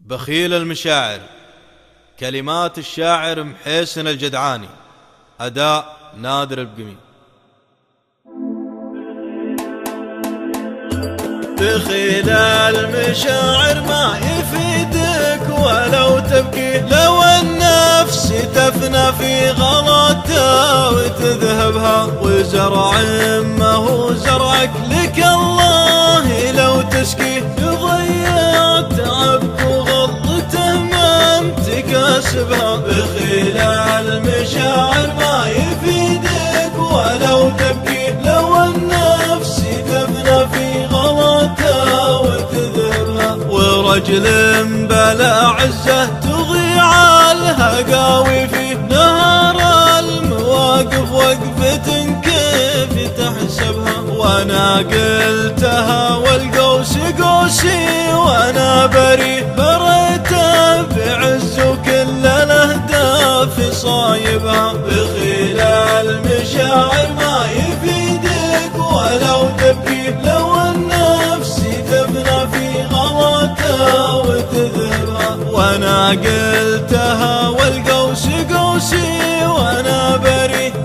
بخيل المشاعر. كلمات الشاعر محيسن الجدعاني، أداء نادر البقمي. بخيل المشاعر ما يفيدك ولو تبكي، لو النفس تفنى في غلطها وتذهبها، وزرع ما هو زرعك لك الله لو تسقي، يضيع تعبك وغلطته ما تكاسبها. بخيل المشاعر ما يفيدك ولو تبكي، لو النفس تفنى في غلطها وتذهبها، ورجل بلا عزه تضيع الهقاوي في نهار المواقف، وقفة كيف تحسبها. وانا قلتها والقوس قوسي، وانا بريته بعز وكل الاهداف صايبها. بخيل المشاعر ما يفيدك ولو تبكي، لو النفس تفنى في غلطها وتذهبها. وانا قلتها والقوس قوسي، وانا بريته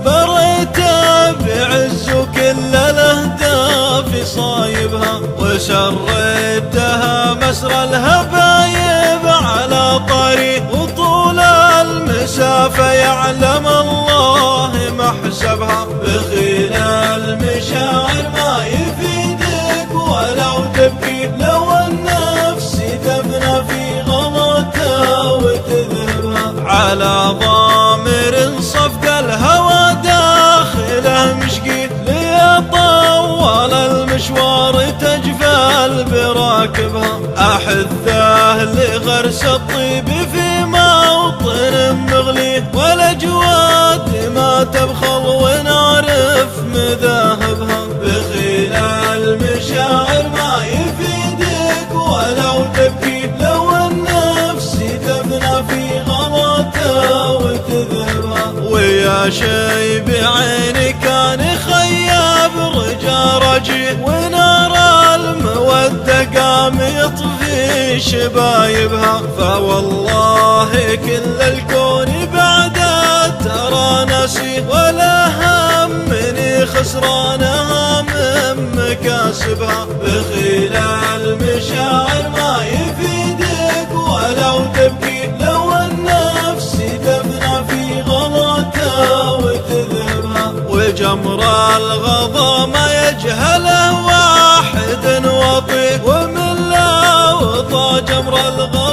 بعز وكل الاهداف صايبها. وسردتها مسرى الهبايب على طريق، وطول المسافة يعلم الله محسبها. بخيل المشاعر ما يفيدك ولو تبكي، لو النفس تفنى في غلطها وتذهبها. على ضامر صفق الهوى داخله مشقي، ليطول المشوار تجفل براكبها. أحثه لغرس الطيب في موطن مغلي، والاجواد ما تبخل ونعرف مذاهبها. بخيل المشاعر ما يفيدك ولو تبكي، لو النفس تفنى في غلطها وتذهبها. ويا شي بعيني كان خياب رجا رجي، ونار المودة قام يطفي شبايبها. فوالله كل الكون بعده ترى ناسي، ولا همني خسرانها من مكاسبها. بخيل المشاعر ما يفيدك ولو تبكي، لو النفس تفنى في غلطها وتذهبها. وجمر الغضا ما يجهله واحد وطي، ومن لا وطى جمر الغضا